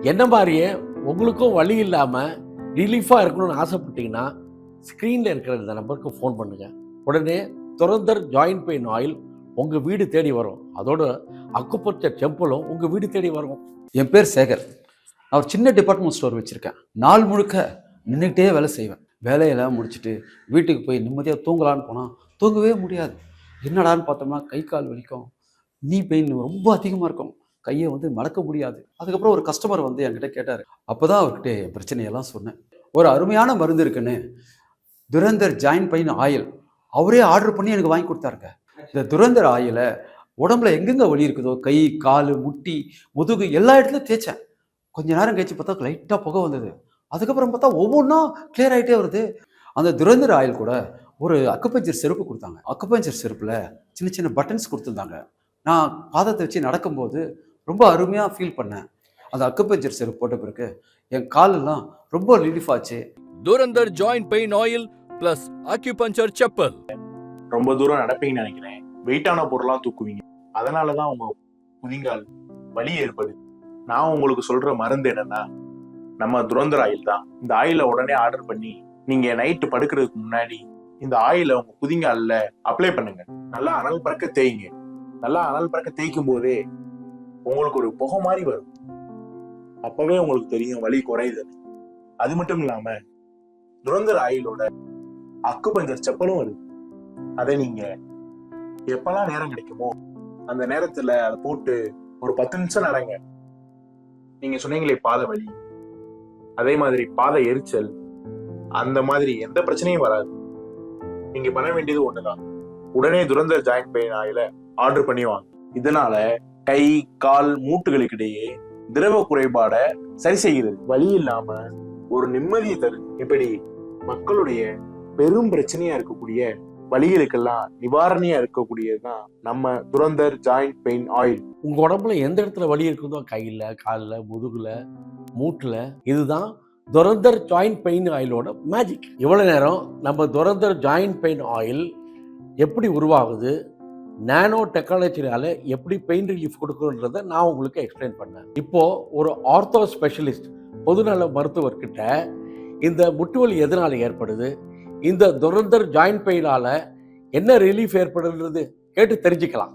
என்ன மாதிரியே உங்களுக்கும் வழி இல்லாமல் ரிலீஃபாக இருக்கணும்னு ஆசைப்பட்டீங்கன்னா ஸ்க்ரீனில் இருக்கிற இந்த நம்பருக்கு ஃபோன் பண்ணுங்கள். உடனே துரந்தர் ஜாயிண்ட் பெயின் ஆயில் உங்கள் வீடு தேடி வரும். அதோட அக்குபஞ்சர் டெம்பிளும் உங்கள் வீடு தேடி வரும். என் பேர் சேகர். நான் ஒரு சின்ன டிபார்ட்மெண்ட் ஸ்டோர் வச்சுருக்கேன். நாள் முழுக்க நின்றுக்கிட்டே வேலை செய்வேன். வேலையெல்லாம் முடிச்சுட்டு வீட்டுக்கு போய் நிம்மதியாக தூங்கலான்னு போனால் தூங்கவே முடியாது. என்னடான்னு பார்த்தோம்னா கை கால் வலிக்கும், நீ பெயின் ரொம்ப அதிகமாக இருக்கும், கையை மடக்க முடியாது. அதுக்கப்புறம் ஒரு கஸ்டமர் என்கிட்ட கேட்டார். அப்போ தான் அவர்கிட்ட என் பிரச்சனையெல்லாம் சொன்னேன். ஒரு அருமையான மருந்து இருக்குன்னு துரந்தர் ஜாயிண்ட் பெயின் ஆயில் அவரே ஆர்டர் பண்ணி எனக்கு வாங்கி கொடுத்தாருங்க. இந்த துரந்தர் ஆயிலை உடம்புல எங்கெங்கே வலி இருக்குதோ, கை கால் முட்டி முதுகு எல்லா இடத்துலையும் தேய்ச்சேன். கொஞ்ச நேரம் கழிச்சு பார்த்தா லைட்டாக புகை வந்தது. அதுக்கப்புறம் பார்த்தா ஒவ்வொன்றா கிளியர் ஆகிட்டே வருது. அந்த துரந்தர் ஆயில் கூட ஒரு அக்குபஞ்சர் செருப்பு கொடுத்தாங்க. அக்குபஞ்சர் செருப்பில் சின்ன சின்ன பட்டன்ஸ் கொடுத்துருந்தாங்க. நான் பாதத்தை வச்சு நடக்கும்போது ரொம்ப அருமையாக ஃபீல் பண்ணேன். அந்த அக்குபஞ்சர் செருப்பு போட்ட பிறகு என் காலெல்லாம் ரொம்ப ரிலீஃப் ஆச்சு. Durandhar joint pain oil plus acupuncture chappal. ரொம்ப தூரம் நடப்பீங்கன்னு நினைக்கிறேன். வெயிட்டான பொருளாக தூக்குவீங்க, அதனாலதான் உங்க குதிங்கால் வலி ஏற்படுது. நான் உங்களுக்கு சொல்ற மருந்து என்னன்னா நம்ம துரந்தர் ஆயில் தான். இந்த ஆயிலை உடனே ஆர்டர் பண்ணி நீங்க நைட்டு படுக்கிறதுக்கு முன்னாடி இந்த ஆயிலை உங்க குதிங்கால்ல அப்ளை பண்ணுங்க. நல்லா அனல் பறக்க தேய்ங்க. நல்லா அனல் பறக்க தேய்க்கும் போதே உங்களுக்கு ஒரு புகை மாதிரி வரும். அப்பவே உங்களுக்கு தெரியும் வலி குறையுது. அது மட்டும் இல்லாம துரந்தர் ஆயிலோட அக்குபஞ்சர் செப்பலும் வருது. அதை நீங்க எப்பெல்லாம் நேரம் கிடைக்குமோ அந்த நேரத்துல அதை போட்டு ஒரு 10 நிமிஷம் நடங்க. நீங்க சொன்னீங்களே பாத வலி, அதே மாதிரி பாத எரிச்சல், அந்த மாதிரி எந்த பிரச்சனையும் வராது. நீங்க பண்ண வேண்டியது ஒண்ணுதான், உடனே துரந்தர் ஜாயிண்ட் பெயின் ஆயில ஆர்டர் பண்ணி வாங்க. இதனால கை கால் மூட்டுகளுக்கு இடையே திரவ குறைபாட சரி செய்கிறது. வலி இல்லாம ஒரு நிம்மதியை தருது. இப்படி மக்களுடைய பெரும் பிரச்சனையா இருக்கக்கூடிய வலிகளுக்கெல்லாம் நிவாரணியா இருக்கக்கூடியதுதான் நம்ம துரந்தர் ஜாயிண்ட் பெயின் ஆயில். உங்க உடம்புல எந்த இடத்துல வலி இருக்குதோ, கையில காலில் முதுகுல மூட்டுல, இதுதான் துரந்தர் ஜாயிண்ட் பெயின் ஆயிலோட மேஜிக். இவ்வளவு நேரம் நம்ம துரந்தர் ஜாயிண்ட் பெயின் ஆயில் எப்படி உருவாகுது, நானோ டெக்னாலஜினால எப்படி பெயின் ரிலீஃப் கொடுக்குன்றதை நான் உங்களுக்கு எக்ஸ்பிளைன் பண்ணேன். இப்போ ஒரு ஆர்த்தோ ஸ்பெஷலிஸ்ட் பொதுநல மருத்துவர்கிட்ட இந்த முட்டுவலி எதனால ஏற்படுது, இந்த துரந்தர் ஜாயிண்ட் பெயினால என்ன ரிலீஃப் ஏற்படுன்றது கேட்டு தெரிஞ்சுக்கலாம்.